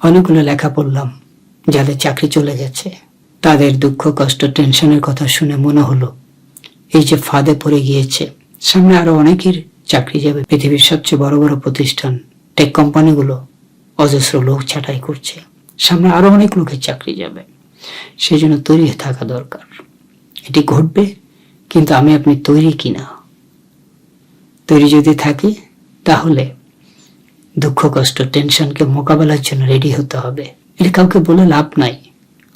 অনেকগুলো লেখা পড়লাম যাদের চাকরি চলে গেছে, তাদের দুঃখ কষ্ট টেনশনের কথা শুনে মনে হলো এই যে ফাঁদে পড়ে গিয়েছে, সামনে আরো অনেকের চাকরি যাবে। পৃথিবীর সবচেয়ে বড় বড় প্রতিষ্ঠান টেক কোম্পানিগুলো অজস্র লোক ছাঁটাই করছে, সামনে আরো অনেক লোকের চাকরি যাবে। সেই জন্য তৈরি থাকা দরকার। এটি ঘটবে, কিন্তু আমি আপনি তৈরি কিনা? তৈরি যদি থাকি তাহলে দুঃখ কষ্ট টেনশনকে মোকাবেলার জন্য রেডি হতে হবে। এটা কাউকে বলে লাভ নাই,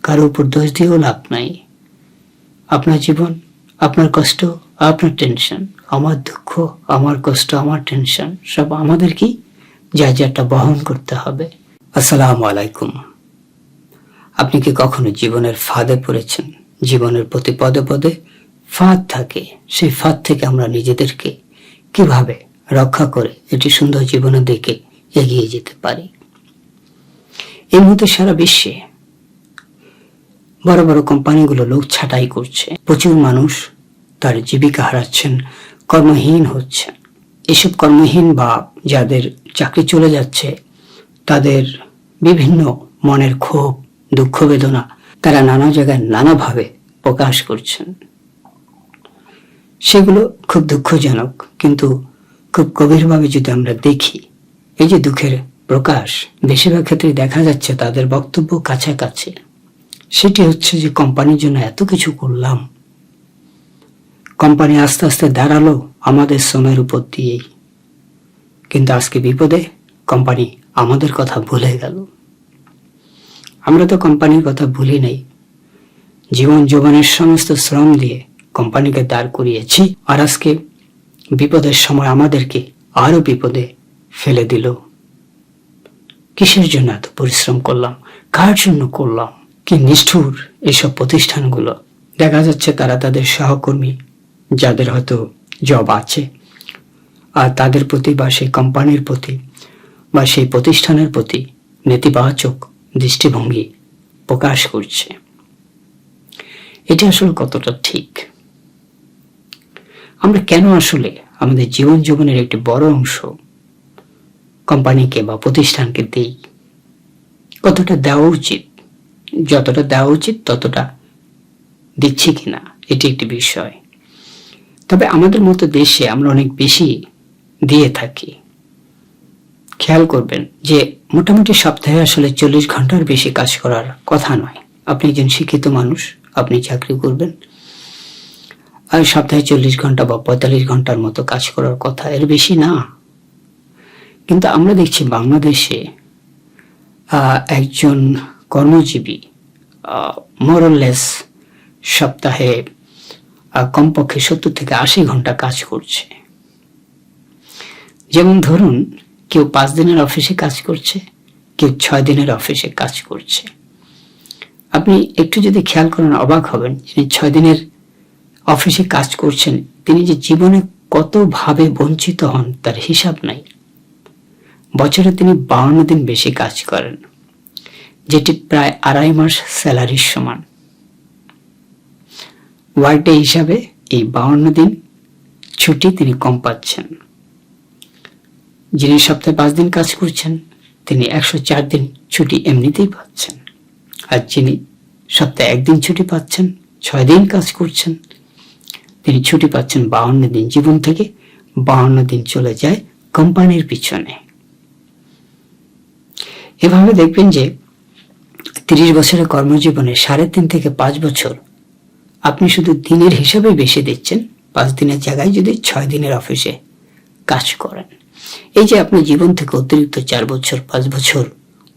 কারো উপর দোষ দিয়েও লাভ নাই। আপনার জীবন, আপনার কষ্ট, আপনার টেনশন, আমার দুঃখ, আমার কষ্ট, আমার টেনশন সব আমাদেরকেই যা যাটা বহন করতে হবে। আসসালামু আলাইকুম। আপনি কি কখনো জীবনের ফাঁদে পড়েছেন? জীবনের প্রতি পদে পদে ফাঁদ থাকে, সেই ফাঁদ থেকে আমরা নিজেদেরকে কিভাবে রক্ষা করে একটি সুন্দর জীবনের দিকে এগিয়ে যেতে পারি। এই মুহূর্তে সারা বিশ্বে বড় বড় কোম্পানিগুলো লোক ছাঁটাই করছে, প্রচুর মানুষ তার জীবিকা হারাচ্ছেন, কর্মহীন হচ্ছেন। এসব কর্মহীন বা যাদের চাকরি চলে যাচ্ছে তাদের বিভিন্ন মনের ক্ষোভ, দুঃখ, বেদনা তারা নানা জায়গায় নানাভাবে প্রকাশ করছেন। সেগুলো খুব দুঃখজনক, কিন্তু খুব গভীরভাবে যদি আমরা দেখি, এই যে দুঃখের প্রকাশ বেশিরভাগ ক্ষেত্রে দেখা যাচ্ছে তাদের বক্তব্য কাছাকাছি। সেটি হচ্ছে যে কোম্পানির জন্য এত কিছু করলাম, কোম্পানি আস্তে আস্তে দাঁড়ালো আমাদের শ্রমের উপর দিয়েই, কিন্তু আজকে বিপদে কোম্পানি আমাদের কথা ভুলে গেল। আমরা তো কোম্পানির কথা ভুলি নাই, জীবন যৌবনের সমস্ত শ্রম দিয়ে কোম্পানিকে দাঁড় করিয়েছি, আর আজকে বিপদের সময় আমাদেরকে আরো বিপদে ফেলে দিল। কিসের জন্য এত পরিশ্রম করলাম, কার জন্য করলাম? কি নিষ্ঠুর এসব প্রতিষ্ঠানগুলো। দেখা যাচ্ছে তারা তাদের সহকর্মী যাদের হয়তো জব আছে, আর তাদের প্রতি বা সেই কোম্পানির প্রতি বা সেই প্রতিষ্ঠানের প্রতি নেতিবাচক দৃষ্টিভঙ্গি প্রকাশ করছে। এটা আসলে কতটা ঠিক? আমরা কেন আসলে আমাদের জীবন জীবনের একটি বড় অংশ কোম্পানিকে বা প্রতিষ্ঠানকে দেই? কতটা দেওয়া উচিত? যতটা দেওয়া উচিত ততটা দিচ্ছি কিনা, এটি একটি বিষয়। তবে আমাদের মতো দেশে আমরা অনেক বেশি দিয়ে থাকি। খেয়াল করবেন যে মোটামুটি সপ্তাহে আসলে 40 ঘন্টার বেশি কাজ করার কথা নয়। আপনি একজন শিক্ষিত মানুষ, আপনি চাকরি করবেন, আর সপ্তাহে 40 ঘন্টা বা 45 ঘন্টার মতো কাজ করার কথা, এর বেশি না। কিন্তু আমরা দেখছি বাংলাদেশে একজন কর্মজীবী মোরলেস সপ্তাহে কমপক্ষে 70 থেকে 80 ঘন্টা কাজ করছে। যেমন ধরুন, কেউ 5 দিনের অফিসে কাজ করছে, কেউ 6 দিনের অফিসে কাজ করছে। আপনি একটু যদি খেয়াল করেন অবাক হবেন, যিনি 6 দিনের অফিসে কাজ করছেন তিনি যে জীবনে কত ভাবে বঞ্চিত হন তার হিসাব নাই। বছরে তিনি 52 দিন বেশি কাজ করেন, যেটি প্রায় 2.5 মাস স্যালারির সমান। ওয়ার্কডে হিসাবে এই 52 দিন ছুটি তিনি কম পাচ্ছেন। যিনি সপ্তাহে 5 দিন কাজ করছেন তিনি 104 দিন ছুটি এমনিতেই পাচ্ছেন, আর যিনি সপ্তাহে 1 দিন ছুটি পাচ্ছেন, 6 দিন কাজ করছেন, তিনি ছুটি পাচ্ছেন 52 দিন। জীবন থেকে 52 দিন চলে যায় কোম্পানির পিছনে। এভাবে দেখবেন যে 30 বছরের কর্মজীবনে 3.5 থেকে 5 বছর আপনি শুধু দিনের হিসাবে বেশি দিচ্ছেন। 5 দিনের জায়গায় যদি 6 দিনের অফিসে কাজ করেন, এই যে আপনি জীবন থেকে অতিরিক্ত 4 বছর 5 বছর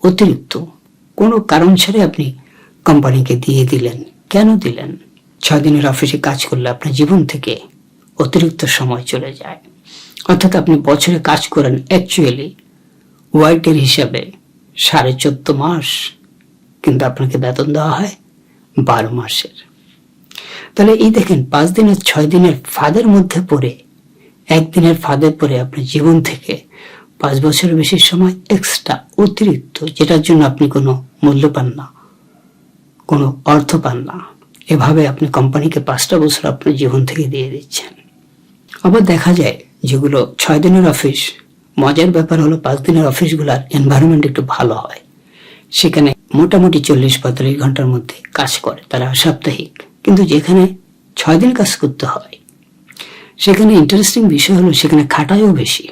অতিরিক্ত কোনো কারণ ছাড়াই আপনি কোম্পানিকে দিয়ে দিলেন। কেন দিলেন? 6 দিনের অফিসে কাজ করলে আপনার জীবন থেকে অতিরিক্ত সময় চলে যায়। অর্থাৎ আপনি বছরে কাজ করেন অ্যাকচুয়ালি ওয়ার্কের হিসাবে 14.5 মাস, কিন্তু আপনাকে বেতন দেওয়া হয় 12 মাসের। তাহলে এই দেখেন, 5 দিনের 6 দিনের ফাঁদের মধ্যে পড়ে, 1 দিনের ফাঁদে পড়ে আপনি জীবন থেকে 5 বছরের বেশি সময় এক্সট্রা অতিরিক্ত, যেটার জন্য আপনি কোনো মূল্য পান না, কোনো অর্থ পান না। এভাবে আপনি কোম্পানিকে 5টা বছর আপনার জীবন থেকে দিয়ে দিচ্ছেন। আবার দেখা যায় যেগুলো 6 দিনের অফিস, মজার ব্যাপার হলো 5 দিনের অফিসগুলোর এনভায়রনমেন্ট একটু ভালো হয়, সেখানে মোটামুটি 40-45 ঘন্টার মধ্যে কাজ করে তারা সাপ্তাহিক, কিন্তু যেখানে 6 দিন কাজ করতে হয় সেখানে ইন্টারেস্টিং বিষয় হলো সেখানে খাটায়ও বেশি।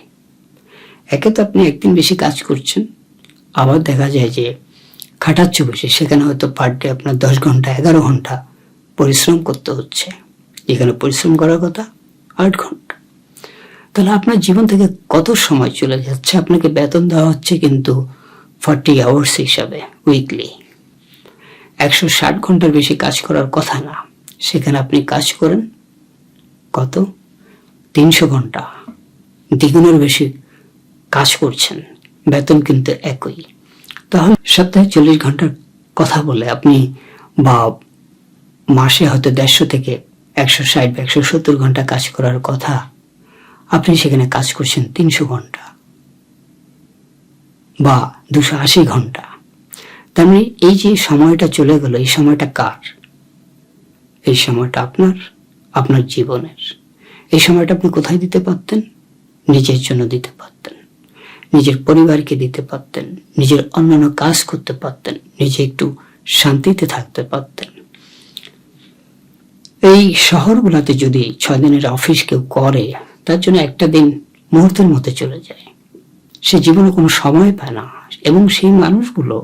একে তো আপনি একদিন বেশি কাজ করছেন, আবার দেখা যায় যে খাটাচ্ছ বেশি, সেখানে হয়তো পার ডে আপনার 10 ঘন্টা 11 ঘন্টা পরিশ্রম করতে হচ্ছে, যেখানে পরিশ্রম করার কথা 8 ঘন্টা। তাহলে আপনার জীবন থেকে কত সময় চলে যাচ্ছে। আপনাকে বেতন দেওয়া হচ্ছে কিন্তু 40 আওয়ার্স হিসাবে উইকলি, 160 ঘন্টার বেশি কাজ করার কথা না, সেখানে আপনি কাজ করেন কত 300 ঘন্টা, দ্বিগুণের বেশি কাজ করছেন, বেতন কিন্তু একই। তাহলে সপ্তাহে 40 ঘন্টার কথা বলে আপনি বা মাসে হয়তো 150 থেকে 160 বা 170 ঘন্টা কাজ করার কথা, আপনি সেখানে কাজ করছেন 300 ঘন্টা বা 280 ঘন্টা। তার মানে এই যে সময়টা চলে গেল, এই সময়টা কার? এই সময়টা আপনার, আপনার জীবনের। এই সময়টা আপনি কোথায় দিতে পারতেন? নিজের জন্য দিতে পারতেন, নিজের পরিবারকে দিতে পারতেন, নিজের অন্যান্য কাজ করতে পারতেন, নিজে একটু শান্তিতে থাকতে পারতেন। এই শহরগুলোতে যদি 6 দিনের অফিস কেউ করে, তার জন্য একটা দিন মুহূর্তের মধ্যে চলে যায়, সে জীবনে কোনো সময় পায় না। এবং সেই মানুষগুলো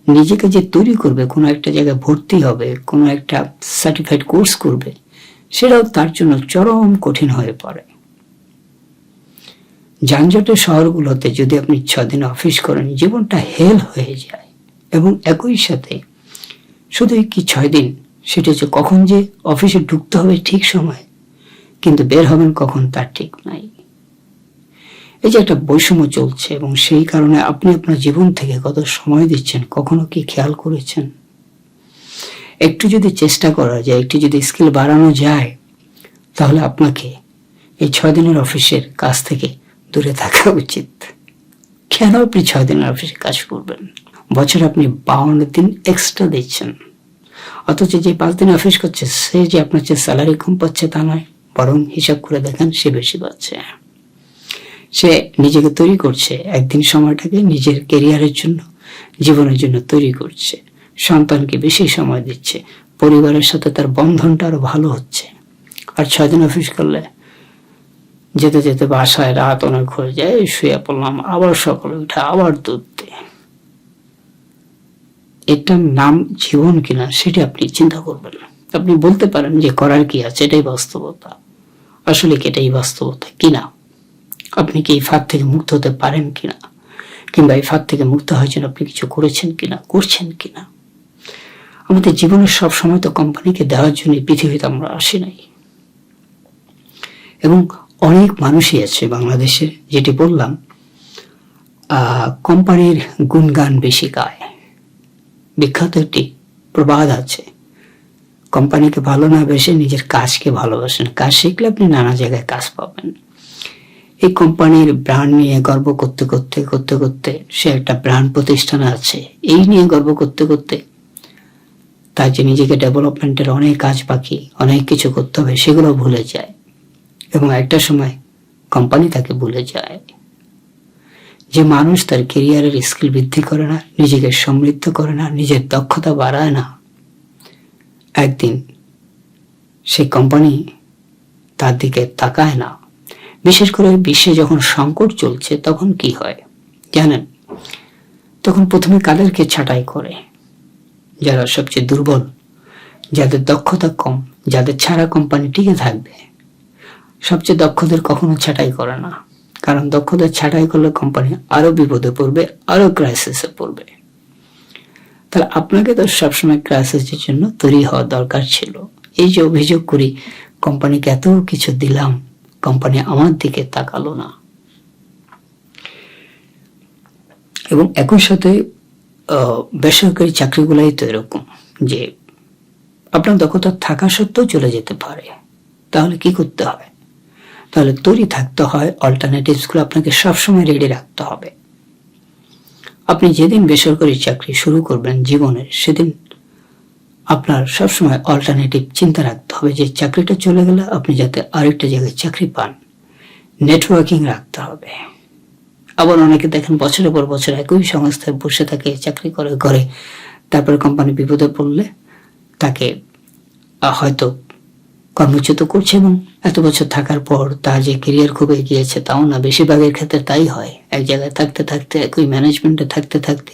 নিজেকে যে তৈরি করবে, কোনো একটা জায়গায় ভর্তি হবে, কোনো একটা সার্টিফাইড কোর্স করবে, সেটাও তার জন্য চরম কঠিন হয়ে পড়ে। যানজটের শহরগুলোতে যদি আপনি 6 দিন অফিস করেন, জীবনটা হেল হয়ে যায়। এবং একই সাথে শুধু কি 6 দিন, সেটা হচ্ছে কখন যে অফিসে ঢুকতে হবে ঠিক সময়, কিন্তু বের হবেন কখন তার ঠিক নাই। এই যে একটা বৈষম্য চলছে, এবং সেই কারণে আপনি আপনার জীবন থেকে কত সময় দিচ্ছেন কখনো কি খেয়াল করেছেন? একটু যদি চেষ্টা করা যায়, একটু যদি স্কিল বাড়ানো যায়, তাহলে আপনাকে এই 6 দিনের অফিসের কাজ থেকে দূরে থাকা উচিত। কেন আপনি 6 দিনের অফিসে কাজ করবেন? বছরে আপনি 52 দিন এক্সট্রা দিচ্ছেন, অথচ যে 5 দিন অফিস করছে সে যে আপনার চেয়ে স্যালারি কম পাচ্ছে তা নয়, বরং হিসাব করে দেখেন সে বেশি পাচ্ছে। সে নিজেকে তৈরি করছে, একদিন সময়টাকে নিজের ক্যারিয়ারের জন্য, জীবনের জন্য তৈরি করছে, সন্তানকে বেশি সময় দিচ্ছে, পরিবারের সাথে তার বন্ধনটা আরো ভালো হচ্ছে। আর 6 দিন অফিস করলে যেতে যেতে বাসায় রাত অনেক হয়ে যায়, শুয়ে পড়লাম, আবার সকালে উঠে আবার দুধ দিয়ে। এটার নাম জীবন কিনা সেটা আপনি চিন্তা করবেন। আপনি বলতে পারেন যে করার কি আছে, এটাই বাস্তবতা। আসলে কি এটাই বাস্তবতা কিনা? আপনি কি এই ফাঁদ থেকে মুক্ত হতে পারেন কিনা, কিংবা এই ফাঁদ থেকে মুক্ত হওয়ার জন্য আপনি কিছু করেছেন কিনা, করছেন কিনা? আমাদের জীবনের সব সময় তো কোম্পানিকে দেওয়ার জন্য পৃথিবীতে আমরা আসি নাই। এবং অনেক মানুষই আছে বাংলাদেশের, যেটি বললাম, কোম্পানির গুণগান বেশি গায়। বিখ্যাত একটি প্রবাদ আছে, কোম্পানিকে ভালো না বেসে নিজের কাজকে ভালোবাসেন। কাজ শিখলে আপনি নানা জায়গায় কাজ পাবেন। এই কোম্পানির ব্র্যান্ড নিয়ে গর্ব করতে করতে করতে করতে সে একটা ব্র্যান্ড প্রতিষ্ঠানে আছে, এই নিয়ে গর্ব করতে করতে তার যে নিজেকে ডেভেলপমেন্টের অনেক কাজ বাকি, অনেক কিছু করতে হবে, সেগুলো ভুলে যায়। এবং একটা সময় কোম্পানি তাকে ভুলে যায়। যে মানুষ তার ক্যারিয়ারের স্কিল বৃদ্ধি করে না, নিজেকে সমৃদ্ধ করে না, নিজের দক্ষতা বাড়ায় না, একদিন সেই কোম্পানি তার দিকে তাকায় না। বিশেষ করে বিশ্বে যখন সংকট চলছে, তখন কি হয় জানেন? তখন প্রথমে কাদেরকে ছাঁটাই করে? যারা সবচেয়ে দুর্বল, যাদের দক্ষতা কম, যাদের ছাড়া কোম্পানি টিকে থাকবে। সবচেয়ে দক্ষদের কখনো ছাঁটাই করে না, কারণ দক্ষদের ছাঁটাই করলে কোম্পানি আরো বিপদে পড়বে, আরো ক্রাইসিসে পড়বে। তাহলে আপনাকে তো সবসময় ক্রাইসিসের জন্য তৈরি হওয়া দরকার ছিল। এই যে অভিযোগ করি, কোম্পানিকে এত কিছু দিলাম, কোম্পানি আমার দিকে তাকালো না। এবং একই সাথে বেসরকারি চাকরিগুলাই তো এরকম, যে আপনার দক্ষতা থাকা সত্ত্বেও চলে যেতে পারে। তাহলে কি করতে হয়? তাহলে তৈরি থাকতে হয়, অল্টারনেটিভস গুলো আপনাকে সবসময় রেডি রাখতে হবে। আপনি যেদিন বেসরকারি চাকরি শুরু করবেন জীবনের, সেদিন আপনার সবসময় অল্টারনেটিভ চিন্তা রাখতে হবে, যে চাকরিটা চলে গেলে আপনি যাতে আরেকটা জায়গায় চাকরি পান। নেটওয়ার্কিং রাখতে হবে। আবার অনেকে দেখেন বছরের পর বছর একই সংস্থায় বসে থাকে, চাকরি করে তারপরে কোম্পানি বিপদে পড়লে তাকে হয়তো কর্মচ্যুত করছে, এবং এত বছর থাকার পর তার যে কেরিয়ার খুব এগিয়েছে তাও না, বেশিরভাগের ক্ষেত্রে তাই হয়। এক জায়গায় থাকতে থাকতে, একই ম্যানেজমেন্টে থাকতে থাকতে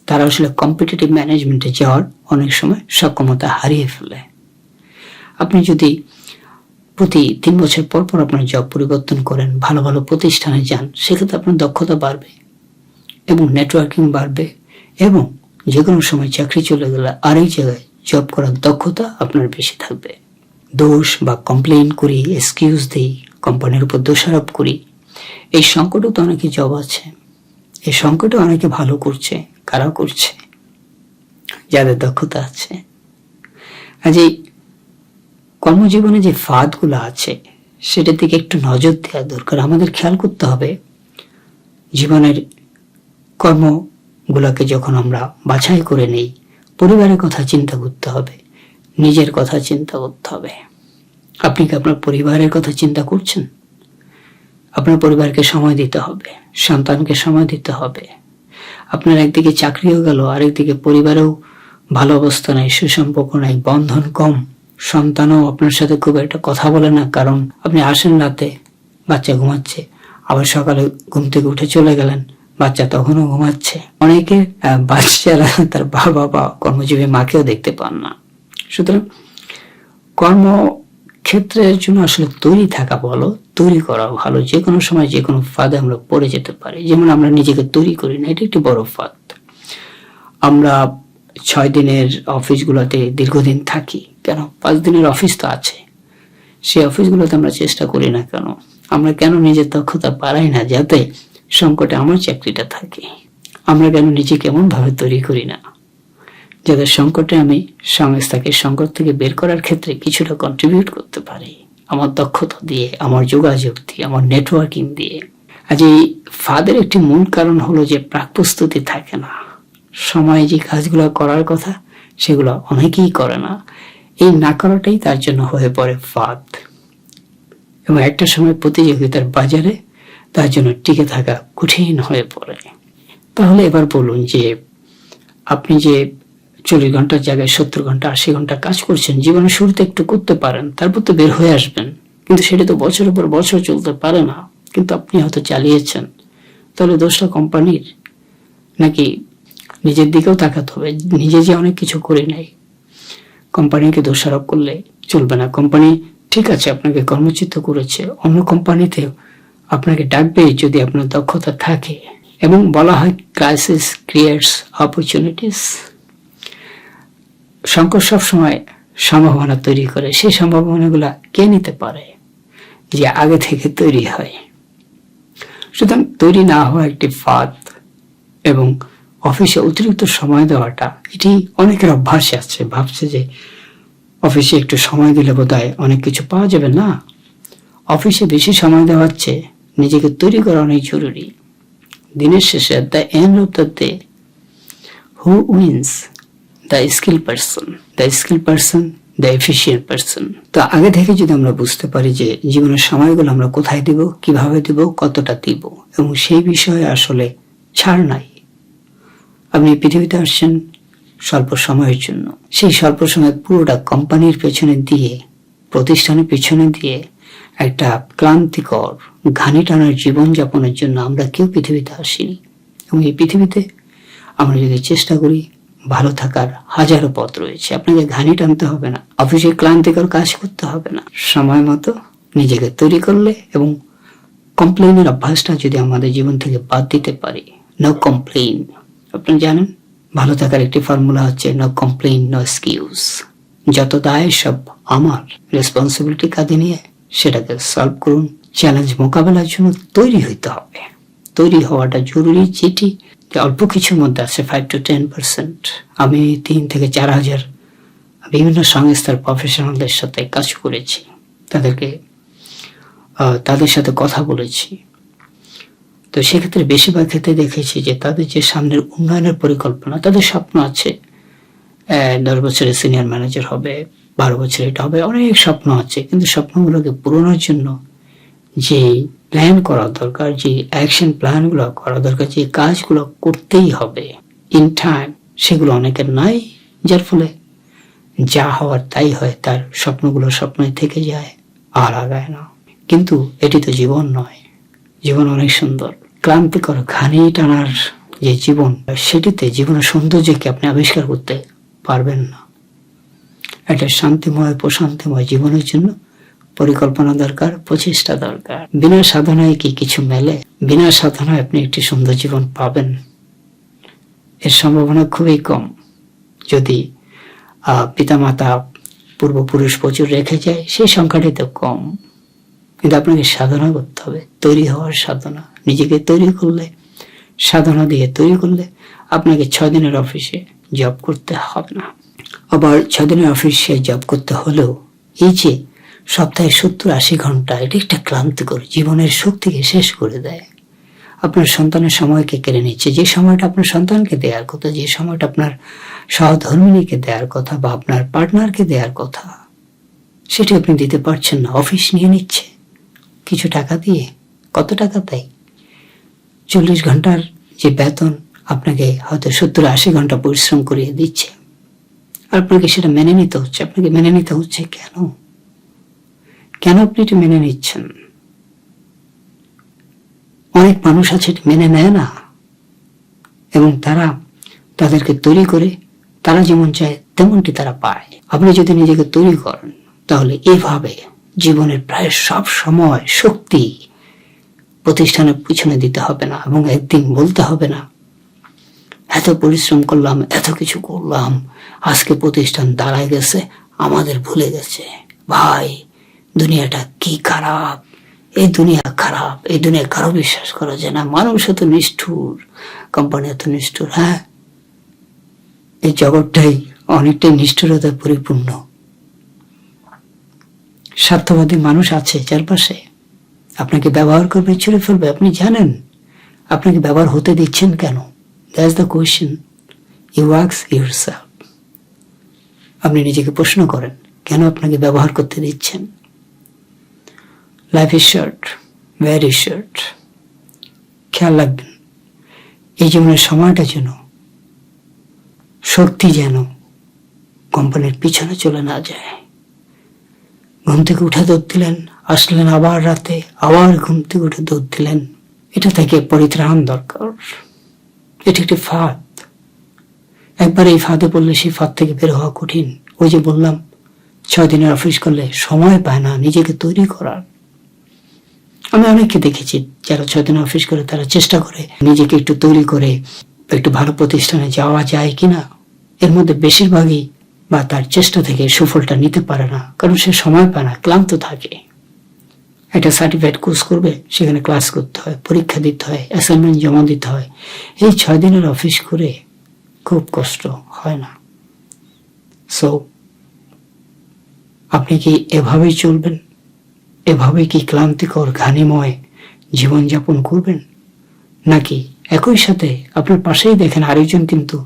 তারা আসলে কম্পিটিটিভ ম্যানেজমেন্টে যাওয়ার অনেক সময় সক্ষমতা হারিয়ে ফেলে। আপনি যদি প্রতি 3 বছর পর পর আপনার জব পরিবর্তন করেন, ভালো ভালো প্রতিষ্ঠানে যান, সেক্ষেত্রে আপনার দক্ষতা বাড়বে এবং নেটওয়ার্কিং বাড়বে, এবং যে কোনো সময় চাকরি চলে গেলে আরেক জায়গায় জব করার দক্ষতা আপনার বেশি থাকবে। দোষ বা কমপ্লেইন করি, এক্সকিউজ দিই, কোম্পানির উপর দোষারোপ করি, এই সংকটও তো অনেকে জব আছে, এই সংকটে অনেকে ভালো করছে। কারা করছে? যাদের দক্ষতা আছে। আজ এই কর্মজীবনে যে ফাঁদগুলো আছে সেটার দিকে একটু নজর দেওয়া দরকার। আমাদের খেয়াল করতে হবে, জীবনের কর্মগুলোকে যখন আমরা বাছাই করে নেই, পরিবারের কথা চিন্তা করতে হবে, নিজের কথা চিন্তা করতে হবে। আপনি কি আপনার পরিবারের কথা চিন্তা করছেন? আপনার পরিবারকে সময় দিতে হবে, সন্তানকে সময় দিতে হবে। আপনার একদিকে চাকরিও গেল, আরেকদিকে পরিবারেও ভালো অবস্থা নাই, সুসম্পর্ক নাই, বন্ধন কম, সন্তানও আপনার সাথে খুব একটা কথা বলে না, কারণ আপনি আসেন রাতে, বাচ্চা ঘুমাচ্ছে, আবার সকালে ঘুম থেকে উঠে চলে গেলেন, বাচ্চা তখনও ঘুমাচ্ছে। অনেকে বাচ্চারা তার বাবা বা কর্মজীবী মাকেও দেখতে পান না। সুতরাং কর্মক্ষেত্রের জন্য আসলে তৈরি থাকা ভালো, তৈরি করা ভালো। যে কোনো সময় যে কোনো ফাঁদে আমরা পড়ে যেতে পারি। যেমন আমরা নিজেকে তৈরি করি না, এটা একটি বড় ফাঁদ। আমরা 6 দিনের অফিসগুলোতে দীর্ঘদিন থাকি কেন? 5 দিনের অফিস তো আছে, সেই অফিসগুলোতে আমরা চেষ্টা করি না কেন? আমরা কেন নিজের দক্ষতা বাড়াই না যাতে সংকটে আমার চাকরিটা থাকে? আমরা কেন নিজেকে এমন ভাবে তৈরি করি না যাতে সংকটে আমি সংস্থাকে সংকট থেকে বের করার ক্ষেত্রে কিছুটা কন্ট্রিবিউট করতে পারি, আমার দক্ষতা দিয়ে, আমার যোগাযোগ দিয়ে, আমার নেটওয়ার্কিং দিয়ে। আজ এই ফাঁদের একটি মূল কারণ হলো যে প্রাক প্রস্তুতি থাকে না। সময়ে যে কাজগুলো করার কথা সেগুলো অনেকেই করে না। এই না করাটাই তার জন্য হয়ে পড়ে ফাঁদ, এবং একটা সময় প্রতিযোগিতার বাজারে তার জন্য টিকে থাকা কঠিন হয়ে পড়ে। তাহলে এবার বলুন যে আপনি যে 40 ঘন্টার জায়গায় 70 ঘন্টা 80 ঘন্টা কাজ করছেন, জীবনের শুরুতে একটু করতে পারেন, তারপর তো বের হয়ে আসবেন, কিন্তু সেটা তো বছরের পর বছর চলতে পারে না। কিন্তু আপনি হয়তো চালিয়েছেন। তাহলে দোষটা কোম্পানির নাকি নিজের দিকেও তাকাতে হবে? নিজে যে অনেক কিছু করে নাই, কোম্পানিকে দোষারোপ করলে চলবে না। কোম্পানি ঠিক আছে আপনাকে কর্মচ্যুত করেছে, অন্য কোম্পানিতে আপনাকে ডাকবে যদি আপনার দক্ষতা থাকে। এবং বলা হয় ক্রাইসিস ক্রিয়েটস অপরচুনিটিস। সংকট সবসময় সম্ভাবনা তৈরি করে। সেই সম্ভাবনাগুলা কে নিতে পারে? যে আগে থেকে তৈরি হয়। সুতরাং তৈরি না হওয়া একটি ফাঁদ। এবং অফিসে অতিরিক্ত সময় দেওয়াটা, এটি অনেকের অভ্যাসে আছে, ভাবছে যে অফিসে একটু সময় দিলে বোধহয় অনেক কিছু পাওয়া যাবে। না, অফিসে বেশি সময় দেওয়া হচ্ছে, নিজেকে তৈরি করা অনেক জরুরি। দিনের শেষে the end of the day who wins? The skill person, the skill person, the efficient person. তো আগে থেকে যদি আমরা বুঝতে পারি যে জীবনের সময়গুলো আমরা কোথায় দিব, কিভাবে দিব, কতটা দিব, এবং সেই বিষয়ে আসলে ছাড় নাই। আপনি পৃথিবীতে আসছেন স্বল্প সময়ের জন্য, সেই স্বল্প সময় পুরোটা কোম্পানির পেছনে দিয়ে, প্রতিষ্ঠানের পেছনে দিয়ে একটা ক্লান্তিকর ঘানি টানার জীবনযাপনের জন্য আমরা কেউ পৃথিবীতে আসিনি। এবং এই পৃথিবীতে আমরা যদি চেষ্টা করি, ভালো থাকার হাজারো পথ রয়েছে। আপনাকে ঘানি টানতে হবে না, অফিসে ক্লান্তিকর কাজ করতে হবে না। সময় মতো নিজেকে তৈরি করলে এবং কমপ্লেইনের অভ্যাসটা যদি আমাদের জীবন থেকে বাদ দিতে পারি, নো কমপ্লেইন। আপনি জানেন ভালো থাকার একটি ফর্মুলা হচ্ছে নো কমপ্লেইন, নো এক্সকিউজ। যত দায় সব আমার, রেসপন্সিবিলিটি কাঁধে নিয়ে সেটাকে সলভ করুন। চ্যালেঞ্জ মোকাবেলার জন্য তৈরি হইতে হবে। তৈরি হওয়াটা জরুরি, যেটি অল্প কিছুর মধ্যে আছে 5 to 10%। আমি 3 থেকে 4 হাজার বিভিন্ন সংস্থার প্রফেশনালদের সাথে কাজ করেছি, তাদের সাথে কথা বলেছি। তো সেক্ষেত্রে বেশিরভাগ ক্ষেত্রে দেখেছি যে তাদের যে সামনের উন্নয়নের পরিকল্পনা, তাদের স্বপ্ন আছে 10 বছরে সিনিয়র ম্যানেজার হবে, 12 বছরে এটা হবে, অনেক স্বপ্ন আছে। কিন্তু স্বপ্নগুলোকে পূরণের জন্য যে প্ল্যান করা দরকার, যে অ্যাকশন প্ল্যানগুলো করা দরকার, যে কাজগুলো করতেই হবে ইন টাইম, সেগুলো অনেকের নাই, যার ফলে যা হওয়ার তাই হয়, তার স্বপ্নগুলো স্বপ্নই থেকে যায় আর আগায় না। কিন্তু এটি তো জীবন নয়, জীবন অনেক সুন্দর। ক্লান্তিকর ঘানি টানার যে জীবন, সেটিতে জীবনের সৌন্দর্যকে আপনি আবিষ্কার করতে পারবেন না। একটা শান্তিময় প্রশান্তিময় জীবনের জন্য পরিকল্পনা দরকার, প্রচেষ্টা দরকার। বিনা সাধনায় কি কিছু মেলে? বিনা সাধনায় আপনি একটি সুন্দর জীবন পাবেন এর সম্ভাবনা খুবই কম। যদি পিতামাতা পূর্বপুরুষ প্রচুর রেখে যায়, সেই সংখ্যাটি তো কম। কিন্তু আপনাকে সাধনা করতে হবে, তৈরি হওয়ার সাধনা। নিজেকে তৈরি করলে, সাধনা দিয়ে তৈরি করলে আপনাকে 6 দিনের অফিসে জব করতে হবে না। আবার 6 দিনের অফিসে জব করতে হলেও এই যে সপ্তাহে 70-80 ঘন্টা, এটা একটা ক্লান্তিকর, জীবনের শক্তিকে শেষ করে দেয়। আপনার সন্তানের সময়কে কেড়ে নিচ্ছে, যে সময়টা আপনার সন্তানকে দেওয়ার কথা, যে সময়টা আপনার সহধর্মিণীকে দেওয়ার কথা বা আপনার পার্টনারকে দেওয়ার কথা, সেটি আপনি দিতে পারছেন না। অফিস নিয়ে নিচ্ছে কিছু টাকা দিয়ে। কত টাকা দেয়? 40 ঘন্টার যে বেতন আপনাকে হয়তো 70-80 ঘন্টা পরিশ্রম করিয়ে দিচ্ছে, আর আপনাকে সেটা মেনে নিতে হচ্ছে। আপনাকে মেনে নিতে হচ্ছে কেন? কেন আপনি এটা মেনে নিচ্ছেন? অনেক মানুষ আছে এটা মেনে নেয় না, এবং তারা তাদেরকে তৈরি করে তারা যেমন চায় তেমনটি তারা পায়। আপনি যদি নিজেকে তৈরি করেন, তাহলে এভাবে জীবনের প্রায় সব সময় শক্তি প্রতিষ্ঠানের পিছনে দিতে হবে না, এবং একদিন বলতে হবে না এত পরিশ্রম করলাম, এত কিছু করলাম, আজকে প্রতিষ্ঠান দাঁড়ায় গেছে, আমাদের ভুলে গেছে। ভাই, দুনিয়াটা কি খারাপ! এই দুনিয়া খারাপ, এই দুনিয়া কারো বিশ্বাস করা যায় না। মানুষ এত নিষ্ঠুর, কোম্পানি এত নিষ্ঠুর। হ্যাঁ, এই জগৎটাই অনেকটাই নিষ্ঠুরতায় পরিপূর্ণ। স্বার্থবাদী মানুষ আছে চারপাশে, আপনাকে ব্যবহার করবে, ছেড়ে ফেলবে। আপনি জানেন আপনাকে ব্যবহার হতে দিচ্ছেন কেন? That's the question you ask yourself. আপনি নিজেকে প্রশ্ন করেন, কেন আপনাকে ব্যবহার করতে দিচ্ছেন? Life is short, very short. খেয়াল রাখবেন, এই জীবনের সময়টা যেন, শক্তি যেন কোম্পানির পিছনে চলে না যায়। ঘুম থেকে উঠে দৌড় দিলেন, আসলেন আবার রাতে, আবার ঘুম থেকে উঠে দৌড় দিলেন। এটা থেকে পরিত্রাণ দরকার। এটি একটি ফাঁদ। একবার এই ফাঁদে পড়লে সেই ফাঁদ থেকে বের হওয়া কঠিন। ওই যে বললাম, 6 দিনের অফিস করলে সময় পায় না নিজেকে তৈরি করার। আমি অনেককে দেখেছি যারা 6 দিনের অফিস করে, তারা চেষ্টা করে নিজেকে একটু তৈরি করে একটু ভালো প্রতিষ্ঠানে যাওয়া যায় কিনা। এর মধ্যে বেশিরভাগই বা তার চেষ্টা থেকে সুফলটা নিতে পারে না, কারণ সে সময় পায় না, ক্লান্ত থাকে। একটা সার্টিফিকেট কোর্স করবে, সেখানে ক্লাস করতে হয়, পরীক্ষা দিতে হয়, অ্যাসাইনমেন্ট জমা দিতে হয়। এই 6 দিনের অফিস করে খুব কষ্ট হয় না। সো আপনি কি এভাবেই চলবেন? এভাবেই কি ক্লান্তিকর ঘানিময় জীবনযাপন করবেন? নাকি একই সাথে আপনার পাশেই দেখেন আরেকজন কিন্তু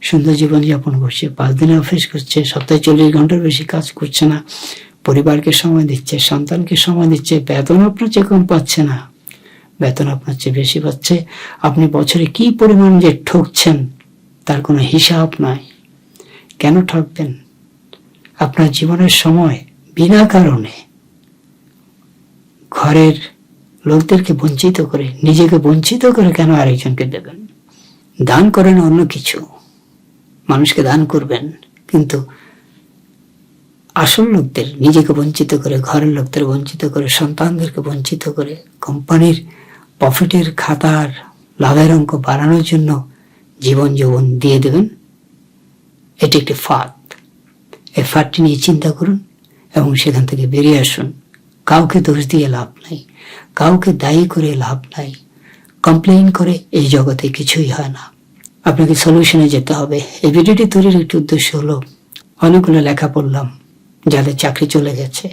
সুন্দর জীবনযাপন করছে, 5 দিনের অফিস করছে, সপ্তাহে 40 ঘন্টার বেশি কাজ করছে না, পরিবারকে সময় দিচ্ছে, সন্তানকে সময় দিচ্ছে, বেতন আপনার চেয়ে কম পাচ্ছে না, বেতন আপনার চেয়ে বেশি পাচ্ছে। আপনি বছরে কি পরিমাণ যে ঠকছেন তার কোনো হিসাব নাই। কেন ঠকবেন? আপনার জীবনের সময় বিনা কারণে ঘরের লোকদেরকে বঞ্চিত করে, নিজেকে বঞ্চিত করে কেন আরেকজনকে দেবেন? দান করেন অন্য কিছু, মানুষকে দান করবেন, কিন্তু আসল লোকদের নিজেকে বঞ্চিত করে, ঘরের লোকদের বঞ্চিত করে, সন্তানদেরকে বঞ্চিত করে, কোম্পানির প্রফিটের খাতার লাভের অঙ্ক বাড়ানোর জন্য জীবন যৌবন দিয়ে দেবেন। এটি একটি ফাঁদ। এই ফাঁদটি নিয়ে চিন্তা করুন এবং সেখান থেকে বেরিয়ে আসুন। কাউকে দোষ দিয়ে লাভ নাই, কাউকে দায়ী করে লাভ নাই। কমপ্লেইন করে এই জগতে কিছুই হয় না। আপনাকে সলিউশনে যেতে হবে। এই ভিডিওটি তৈরির একটি উদ্দেশ্য হলো, অনেকগুলো লেখা পড়লাম যাদের চাকরি চলে গেছে,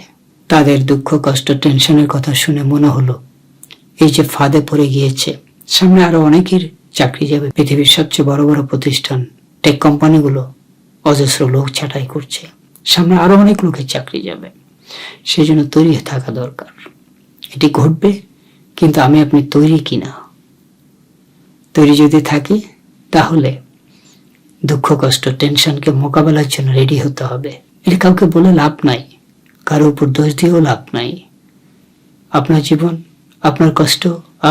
তাদের দুঃখ কষ্ট টেনশনের কথা শুনে মনে হলো এই যে ফাঁদে পড়ে গিয়েছে, সামনে আরো অনেকের চাকরি যাবে। পৃথিবীর সবচেয়ে বড় বড় প্রতিষ্ঠান, টেক কোম্পানিগুলো অজস্র লোক ছাঁটাই করছে, সামনে আরো অনেক লোকের চাকরি যাবে। সেই জন্য তৈরি থাকা দরকার। এটি ঘটবে কিন্তু আমি আপনি তৈরি কিনা। তৈরি যদি থাকি তাহলে দুঃখ কষ্ট টেনশনকে মোকাবেলার জন্য রেডি হতে হবে। এটা কাউকে বলে লাভ নাই, কারো উপর দোষ দিয়েও লাভ নাই। আপনার জীবন, আপনার কষ্ট,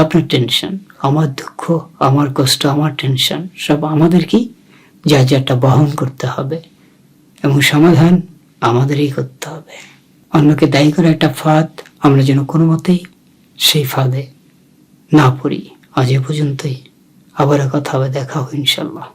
আপনার টেনশন, আমার দুঃখ, আমার কষ্ট, আমার টেনশন সব আমাদেরকেই যা যাটা বহন করতে হবে এবং সমাধান আমাদেরই করতে হবে। অন্যকে দায়ী করে একটা ফাঁদ, আমরা যেন কোনো মতেই সেই ফাঁদে না পড়ি। আজ এ পর্যন্তই, আবার কথা হবে, দেখা হবে ইনশাল্লাহ।